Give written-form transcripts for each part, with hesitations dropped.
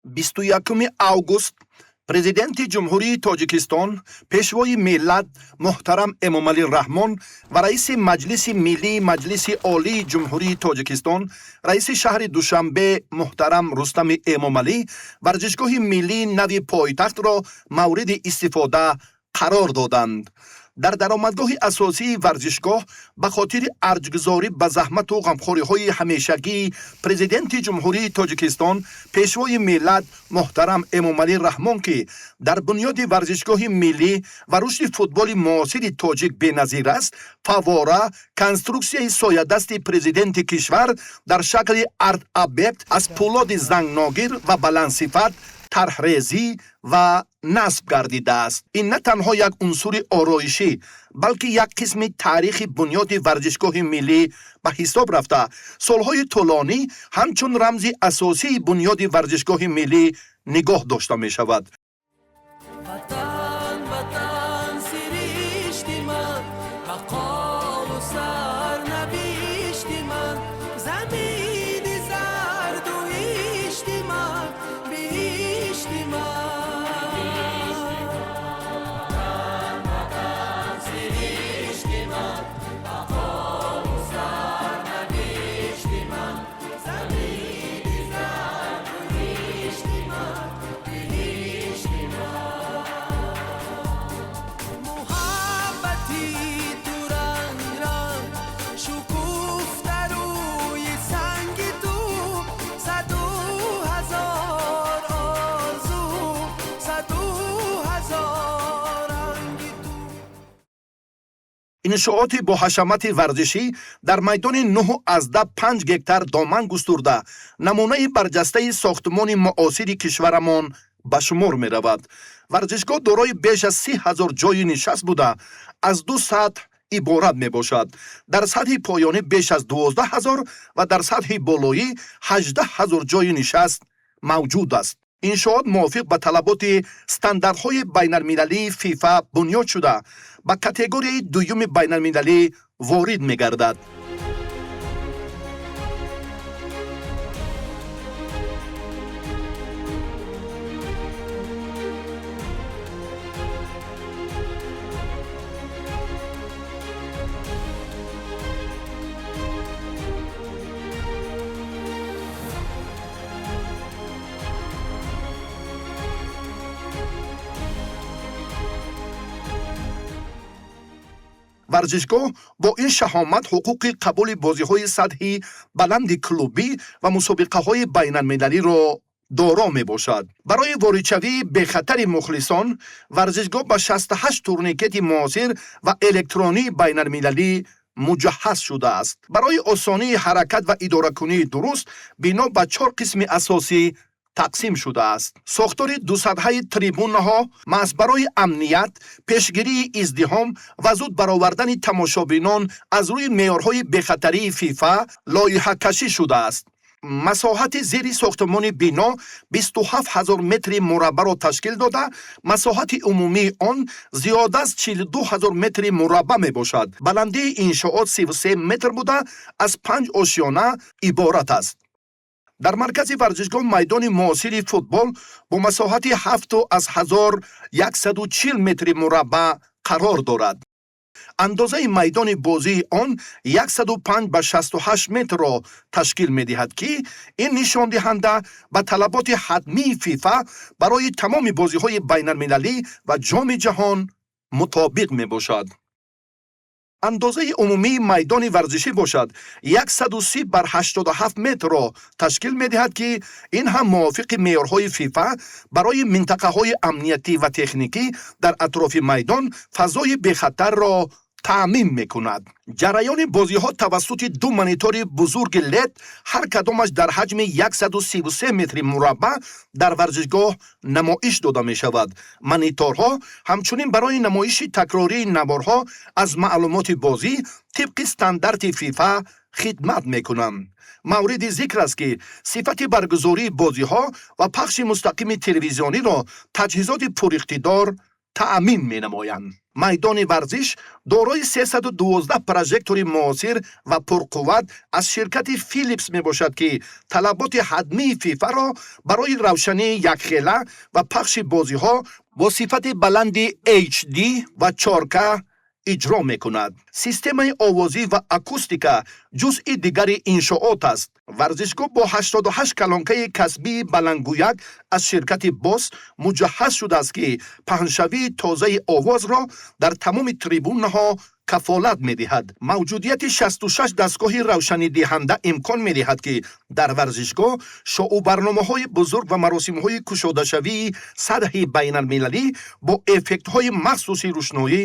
21 август президенти ҷумҳурии Тоҷикистон, пешвои миллат муҳтарам Эмомалӣ Раҳмон ва раиси Маҷлиси Миллии Маҷлиси Олии Ҷумҳурии Тоҷикистон, раиси шаҳри Душанбе муҳтарам Рустами Эмомалӣ варзишгоҳи миллии нави пойтахтро мавриди истифода қарор доданд. дар даромадгоҳи асосии варзишгоҳ ба хотири арҷгузорӣ ба заҳмату ғамхориҳои ҳамешагии президенти ҷумҳурии Тоҷикистон, пешвои миллат муҳтарам Эмомалӣ Раҳмон ки дар бунёди варзишгоҳи миллӣ ва рушди футболи муосири тоҷик беназир аст, фаввора конструксияи соядасти президенти кишвар дар шакли арт-объект аз пӯлоди зангногир ва баландсифат тарҳрезӣ ва насб гардидааст. Ин на танҳо як унсури ороишӣ, балки як қисми таърихи бунёди варзишгоҳи миллӣ ба ҳисоб рафта, солҳои тӯлонӣ ҳамчун рамзи асосии бунёди варзишгоҳи миллӣ нигоҳ дошта мешавад. иншооти боҳашамати варзишӣ дар майдони 9/5 гектар доман густурда намунаи барҷастаи сохтмони муосири кишварамон ба шумор меравад. варзишгоҳ дорои беш аз 30,000 ҷойи нишаст буда, аз ду сатҳ иборат мебошад. дар сатҳи поёнӣ беш аз 12,000 ва дар сатҳи болоӣ 18,000 ҷойи нишаст мавҷуд аст. иншоот мувофиқ ба талаботи стандартҳои байналмилалии фифа бунёд шуда, ба категорияи дуюми байналмилалӣ ворид мегардад. варзишгоҳ бо ин шаҳомат ҳуқуқи қабули бозиҳои сатҳи баланди клубӣ ва мусобиқаҳои байналмилалиро доро мебошад. барои воридшавии бехатари мухлисон, варзишгоҳ ба 68 турникети муосир ва электронии байналмилалӣ муҷаҳҳаз шудааст. барои осонии ҳаракат ва идоракунии дуруст, бино ба 4 қисми асосӣ тақсим шудааст. сохтори дусатҳаи трибунаҳо маҳз барои амният, пешгирии издиҳом ва зуд баровардани тамошобинон аз рӯи меъёрҳои бехатарии фифа лоиҳакашӣ шудааст. масоҳати зери сохтмони бино 27,000 метри мураббаъро ташкил дода, масоҳати умумии он зиёда аз 42,000 метри мураббаъ мебошад. баландии иншоот 33 метр буда, аз 5 ошёна иборат аст. дар маркази варзишгоҳ майдони муосири футбол бо масоҳати 7,140 метри мураббаъ қарор дорад. андозаи майдони бозии он 105 ба 68 метрро ташкил медиҳад ки ин нишондиҳанда ба талаботи ҳатмии фифа барои тамоми бозиҳои байналмилалӣ ва ҷоми ҷаҳон мутобиқ мебошад. андозаи умумии майдони варзишӣ бошад 130 бар 87 метрро ташкил медиҳад ки ин ҳам мувофиқи меъёрҳои фифа барои минтақаҳои амниятӣ ва техникӣ дар атрофи майдон фазои бехатарро таъмин мекунад. ҷараёни бозиҳо тавассути ду монитори бузурги лед, ҳар кадомаш дар ҳаҷми 133 метри мураббаъ дар варзишгоҳ намоиш дода мешавад. мониторҳо ҳамчунин барои намоиши такрории наворҳо аз маълумоти бозӣ тибқи стандарти фифа хидмат мекунанд. мавриди зикр аст ки сифати баргузории бозиҳо ва пахши мустақими телевизиониро таҷҳизоти пуриқтидор таъмин менамоянд. майдони варзиш дорои 312 прожектори муосир ва пурқувват аз ширкати Philips мебошад, ки талаботи ҳадмии фифаро барои равшании якхела ва пахши бозиҳо бо сифати баланди HD ва 4K иҷро мекунад. системаи овозӣ ва акустика ҷузъи дигари иншоот аст. варзишгоҳ бо 88 калонкаи касбии баландгӯяк аз ширкати Bose муҷаҳҳаз шудааст, ки паҳншавии тозаи овозро дар тамоми трибунаҳо кафолат медиҳад. мавҷудияти 66 дастгоҳи равшанидиҳанда имкон медиҳад, ки дар варзишгоҳ шоубарномаҳои бузург ва маросимҳои кушодашавии сатҳи байналмилалӣ бо эффектҳои махсуси рӯшноӣ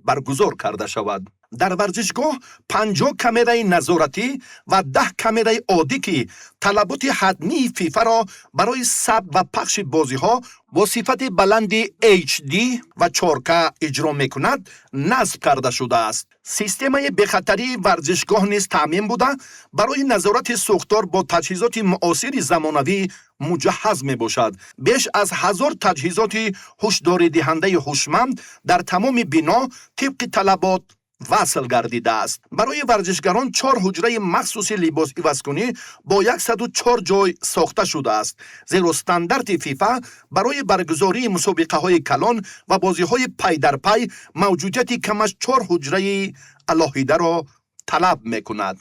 баргузор карда шавад. дар варзишгоҳ 50 камераи назоратӣ ва 10 камераи оддӣ, ки талаботи ҳатмии фифаро барои сабт ва пахши бозиҳо бо сифати баланди HD ва 4K иҷро мекунад, насб карда шудааст. системаи бехатарии варзишгоҳ низ таъмин буда, барои назорати сӯхтор бо таҷҳизоти муосири замонавӣ муҷаҳҳаз мебошад. беш аз 1000 таҷҳизоти ҳушдоридиҳандаи ҳушманд дар тамоми бино тибқи талабот васл гардидааст. барои варзишгарон 4 ҳуҷраи махсуси либосивазкунӣ бо 104 ҷой сохта шудааст, зеро стандарти FIFA барои баргузории мусобиқаҳои калон ва бозиҳои пайдарпай мавҷудияти кам аз 4 ҳуҷраи алоҳидаро талаб мекунад.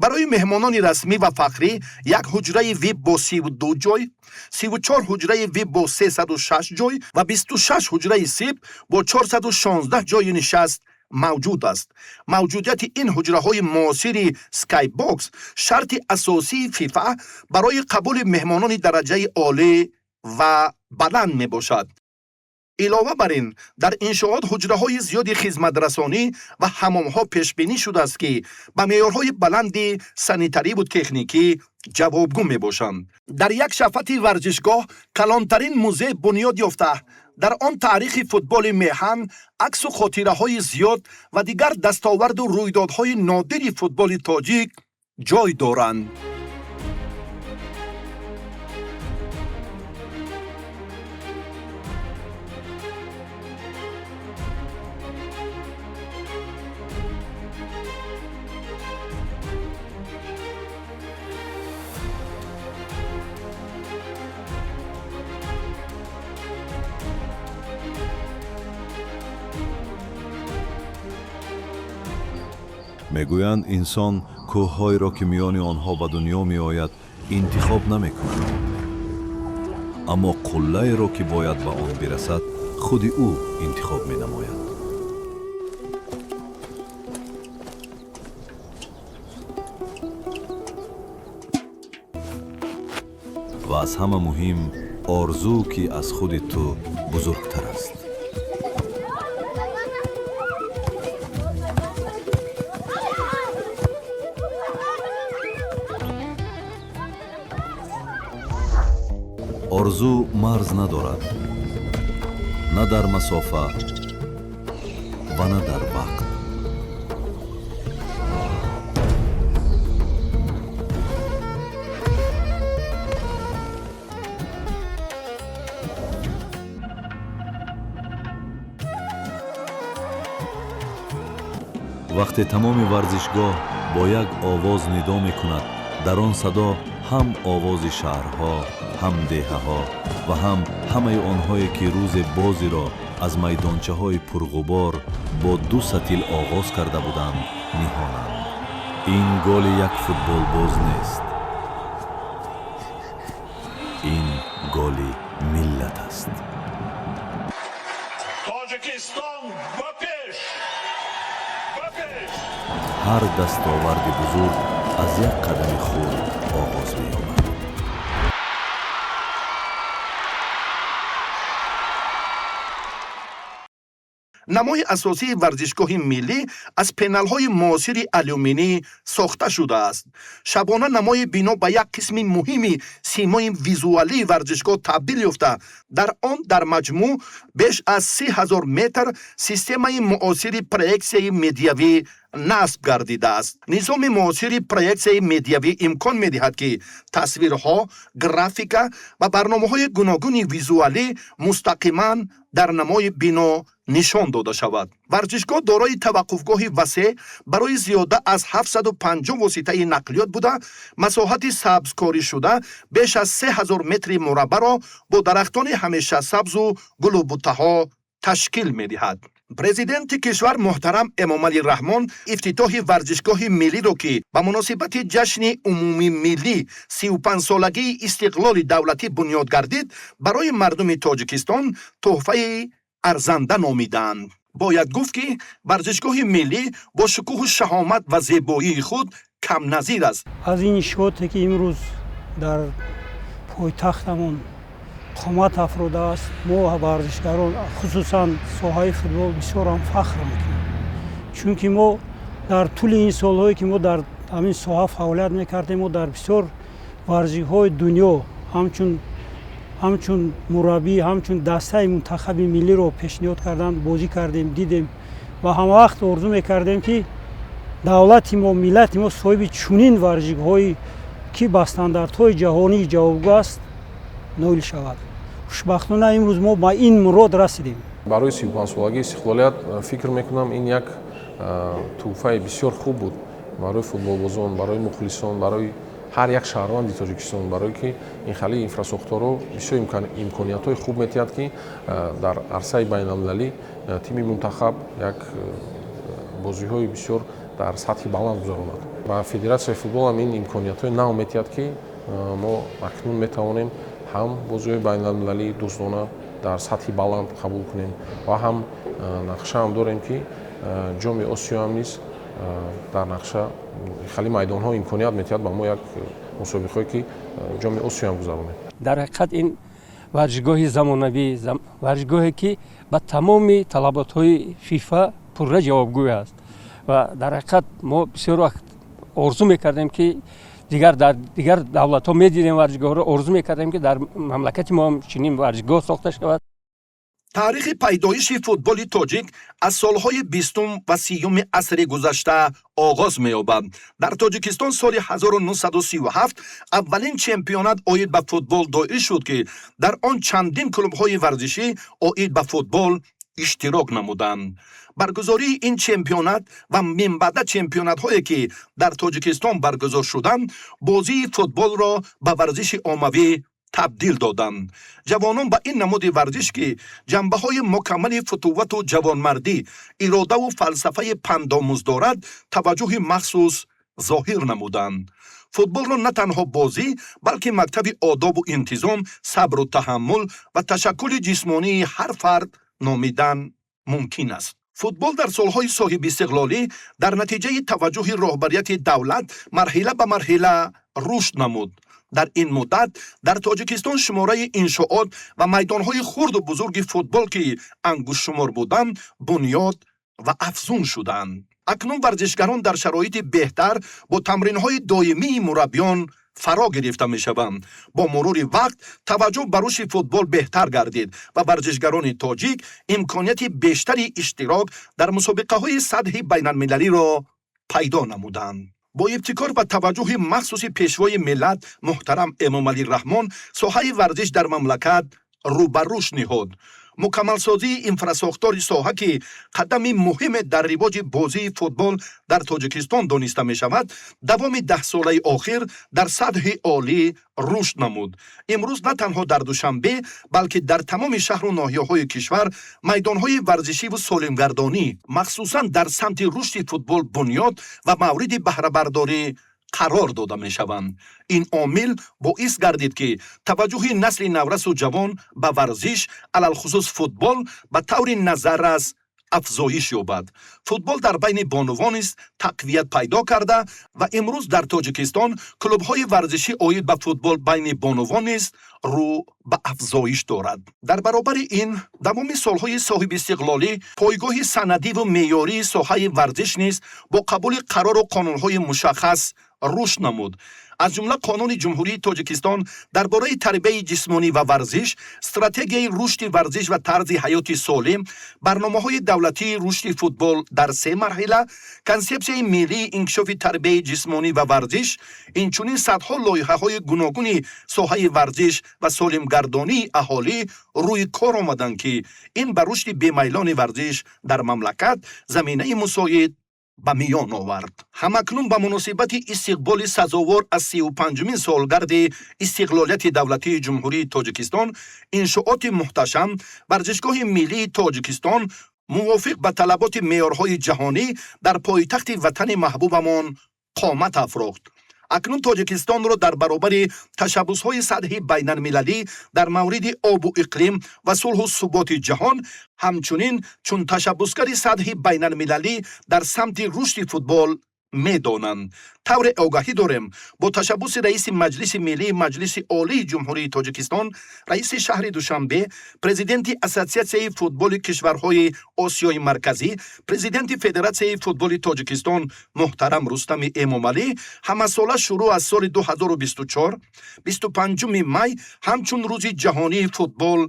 барои меҳмонони расмӣ ва фахрӣ 1 ҳуҷраи VIP бо 32 ҷой, 34 ҳуҷраи VIP бо 306 ҷой ва 26 ҳуҷраи SIP бо 416 ҷойи нишаст мавҷуд аст. мавҷудияти ин ҳуҷраҳои муосири Skybox шарти асосии FIFA барои қабули меҳмонони дараҷаи олӣ ва баланд мебошад. илова бар ин, дар иншоот ҳуҷраҳои зиёди хизматрасонӣ ва ҳамомҳо пешбинӣ шудааст, ки ба меъёрҳои баланди санитариву техникӣ ҷавобгӯ мебошанд. дар як шафати варзишгоҳ калонтарин музей бунёд ёфта, дар он таърихи футболи меҳан, аксу хотираҳои зиёд ва дигар дастоварду рӯйдодҳои нодири футболи тоҷик ҷой доранд. мегӯянд инсон кӯҳҳоеро, ки миёни онҳо ба дунё меояд, интихоб намекунад. аммо қуллаеро, ки бояд ба он бирасад, худи ӯ интихоб менамояд. ва аз ҳама муҳим, орзу, ки аз худи ту бузургтар аст. орзу марз надорад, на дар масофа ва на дар вақт. вақте тамоми варзишгоҳ бо як овоз нидо мекунад, дар он садо ҳам овози шаҳрҳо, ҳам деҳаҳо ва ҳам ҳамаи онҳое, ки рӯзе бозиро аз майдончаҳои пурғубор бо 2 сатил оғоз карда буданд, ниҳонанд. ин голи як футболбоз нест. ин голи миллат аст. Tojikiston ба пеш! Ба пеш! ҳар дастоварди бузург аз як қадами хурд оғоз меёбад. намои асосии варзишгоҳи миллӣ аз пеналҳои муосири алюминӣ сохта шудааст. Шабона намои бино ба як қисми муҳими симои визуалии варзишгоҳ табдил ёфта, дар он дар маҷмӯъ беш аз 30,000 метр системаи муосири проектсияи медиавӣ насб гардидааст. низоми муосири проектсияи медиавӣ имкон медиҳад ки тасвирҳо, графика ва барномаҳои гуногуни визуалӣ мустақиман дар намои бино нишон дода шавад. варзишгоҳ дорои таваққуфгоҳи васеъ барои зиёда аз 750 воситаи нақлиёт буда, масоҳати сабзкоришуда беш аз 3000 метри мураббаъро бо дарахтони ҳамешасабзу гулубутаҳо ташкил медиҳад. президенти кишвар муҳтарам Эмомалӣ Раҳмон ифтитоҳи варзишгоҳи миллиро ки ба муносибати ҷашни умумии миллӣ 35-солагии истиқлоли давлатӣ бунёд гардид, барои мардуми Тоҷикистон тӯҳфаи арзанда номиданд. бояд гуфт ки варзишгоҳи миллӣ бо шукӯҳу шаҳомат ва зебоии худ камназир аст. аз ин шоте ки имрӯз дар пойтахтамон қомат афродааст, мо варзишгарон хусусан соҳаи футбол бисёрам фахр мекунем, чунки мо дар тӯли ин солҳое ки мо дар ҳамин соҳа фаъолият мекардем, мо дар бисёр варзишҳои дунё ҳамчун мураббӣ, ҳамчун дастаи мунтахаби миллиро пешниҳод карданд, бозӣ кардем, дидем ва ҳамавақт орзу мекардем ки давлати мо, миллати мо соҳиби чунин варзишгоҳҳои ки ба стандартҳои ҷаҳонии ҷавобгӯ аст ноил шавад. хушбахтона имрӯз мо ба ин мурод расидем. барои 35-солагии истиқлолият фикр мекунам ин як тӯҳфаи бисёр хуб буд барои футболбозон, барои мухлисон, барои ҳар як шаҳрванди Тоҷикистон, барое ки ин хали инфрасохторо бисёр имкониятҳои хуб метиҳад ки дар арсаи байналмилалӣ тими мунтахаб як бозиҳои бисёр дар сатҳи баланд гузаронад. ба федератсияи футбол ҳам ин имкониятҳои нав метиҳад ки мо акнун метавонем ҳам бозиҳои байналмилалии дӯстона дар сатҳи баланд қабул кунем ва ҳам нақшаам дорем ки ҷоми осиё ҳам низ дар нақша хали майдонҳо имконият метиҳад ба мо як мусобиқое ки ҷоми осиё ҳам гузаронем. дар ҳақиқат ин варзишгоҳи замонавӣ, варзишгоҳе ки ба тамоми талаботҳои фифа пурра ҷавобгӯй аст ва дар ҳақиқат мо бисёр вақт орзу мекардем ки дар дигар давлатҳо медидем варзишгоҳро, орзу мекардем ки дар мамлакати мо ҳам чунин варзишгоҳ сохта шавад. таърихи пайдоиши футболи тоҷик аз солҳои 20 ва 30 асри гузашта оғоз меёбад. дар Тоҷикистон соли 1937 аввалин чемпионат оид ба футбол доир шуд ки дар он чандин клубҳои варзишӣ оид ба футбол иштирок намуданд. баргузории ин чемпионат ва минбаъда чемпионатҳое ки дар Тоҷикистон баргузор шуданд, бозии футболро ба варзиши оммавӣ табдил доданд. ҷавонон ба ин намуди варзиш ки ҷанбаҳои мукаммали футувату ҷавонмардӣ, иродаву фалсафаи пандомӯз дорад, таваҷҷӯҳи махсус зоҳир намуданд. футболро на танҳо бозӣ, балки мактаби одобу интизом, сабру таҳаммул ва ташаккули ҷисмонии ҳар фард номидан мумкин аст. футбол дар солҳои соҳибистиқлолӣ дар натиҷаи таваҷҷӯҳи роҳбарияти давлат марҳила ба марҳила рушд намуд. дар ин муддат дар Тоҷикистон шумораи иншоот ва майдонҳои хурду бузурги футбол ки ангушшумор буданд, бунёд ва афзун шуданд. акнун варзишгарон дар шароити беҳтар бо тамринҳои доимии мураббиён фаро гирифта мешаванд. бо мурури вақт таваҷҷӯҳ ба рушди футбол беҳтар гардид ва варзишгарони тоҷик имконияти бештари иштирок дар мусобиқаҳои сатҳи байналмилалиро пайдо намуданд. бо ибтикор ва таваҷҷӯҳи махсуси пешвои миллат муҳтарам Эмомалӣ Раҳмон соҳаи варзиш дар мамлакат рӯ ба рушд ниҳод. мукаммалсозии инфрасохтори соҳа ки қадами муҳиме дар ривоҷи бозии футбол дар Тоҷикистон дониста мешавад, давоми 10 солаи охир дар сатҳи олӣ рушд намуд. имрӯз на танҳо дар Душанбе, балки дар тамоми шаҳру ноҳияҳои кишвар майдонҳои варзишиву солимгардонӣ махсусан дар самти рушди футбол бунёд ва мавриди баҳрабардорӣ қарор дода мешаванд. ин омил боис гардид ки таваҷҷӯҳи насли наврасу ҷавон ба варзиш, алалхусус футбол, ба таври назаррас افزایش یابد. فوتبال در بین بانوان است تقویت پیدا کرده و امروز در تاجیکستان کلوب‌های ورزشی عاید به فوتبال بین بانوان است رو به افزایش دارد. در برابر این تمام سالهای صاحب استقلالی پایگاه سندی و معیاری ساحه ورزش نیز با قبول قرار و قانون‌های مشخص رشد نمود. از جمله قانون جمهوری تاجیکستان درباره تربیت جسمانی و ورزش، استراتژی رشد ورزش و طرز حیات سالم، برنامه‌های دولتی رشد فوتبال در 3 مرحله، کنسپسیون ملی انکشاف تربیت جسمانی و ورزش، اینچنین صدها لایحه‌های گوناگون ساحه ورزش و سالمگردانی اهالی روی کار آمدند که این به رشد بی‌میلان ورزش در مملکت زمینه مساعد به میان آورد. همکنون به مناسبت استقبال سزاوار از 35مین سالگرد استقلالیت دولتی جمهوری تاجیکستان، انشاءات محتشم ورزشگاه ملی تاجیکستان موافق به طلبات معیارهای جهانی در پایتخت وطن محبوبمان قامت افراخت. اکنون تاجیکستان را در برابر تشبس‌های سطحی بین‌المللی در مورد آب و اقلیم و صلح و ثبات جهان، همچنین چون تشبسگر سطحی بین‌المللی در سمت رشد فوتبال می‌دانند. طور آگاهی داریم با تشبس رئیس مجلس ملی مجلس عالی جمهوری تاجیکستان، رئیس شهر دوشنبه، پرزیدنت اسوسیاسیون فوتبال کشورهای آسیای مرکزی، پرزیدنت فدراسیون فوتبال تاجیکستان محترم رستم امامعلی، همساله شروع از سال 2024 25 می همچون روز جهانی فوتبال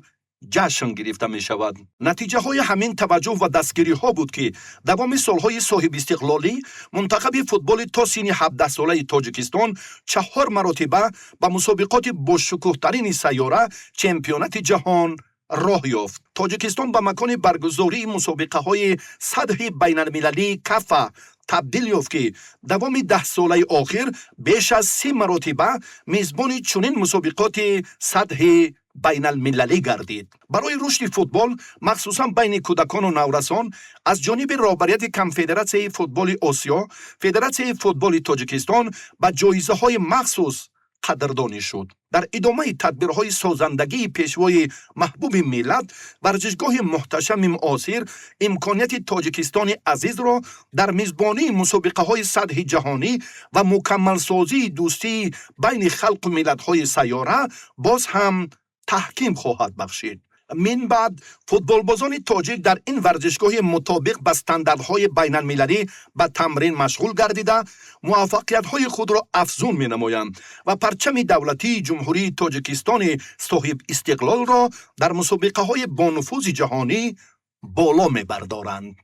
جشن گرفته می شود. نتیجه های همین توجه و دستگیری ها بود که دوام سالهای صاحب استقلالی منتخب فوتبال تا سن 17 ساله تاجیکستان 4 مرتبه به مسابقات باشکوه ترین سیاره چمپیونات جهان راه یافت. تاجیکستان به مکان برگزاری مسابقه های سطح بین المللی کافا تبدیل یافت که دوام 10 ساله آخر بیش از 30 مرتبه میزبان چنین مسابقات سطح بین المللی گردید. برای رشد فوتبال مخصوصا بین کودکان و نورسان از جانب رهبریت کنفدراسیون فوتبال آسیا، فدراسیون فوتبال تاجیکستان به جایزه های مخصوص قدردانی شد. در ادامه تدبیرهای سازندگی پیشوای محبوب ملت، ورزشگاه محتشم معاصر امکانیت تاجیکستان عزیز را در میزبانی مسابقه های سطح جهانی و مکمل سازی دوستی بین خلق و ملت های سیاره باز هم تحکیم خواهد بخشید. من بعد فوتبالبازان تاجیک در این ورزشگاه مطابق با استانداردهای بین المللی به تمرین مشغول گردیده موفقیت‌های خود را افزون می‌نمایند و پرچم دولتی جمهوری تاجیکستان صاحب استقلال را در مسابقه‌های با نفوذ جهانی بالا می‌بردارند.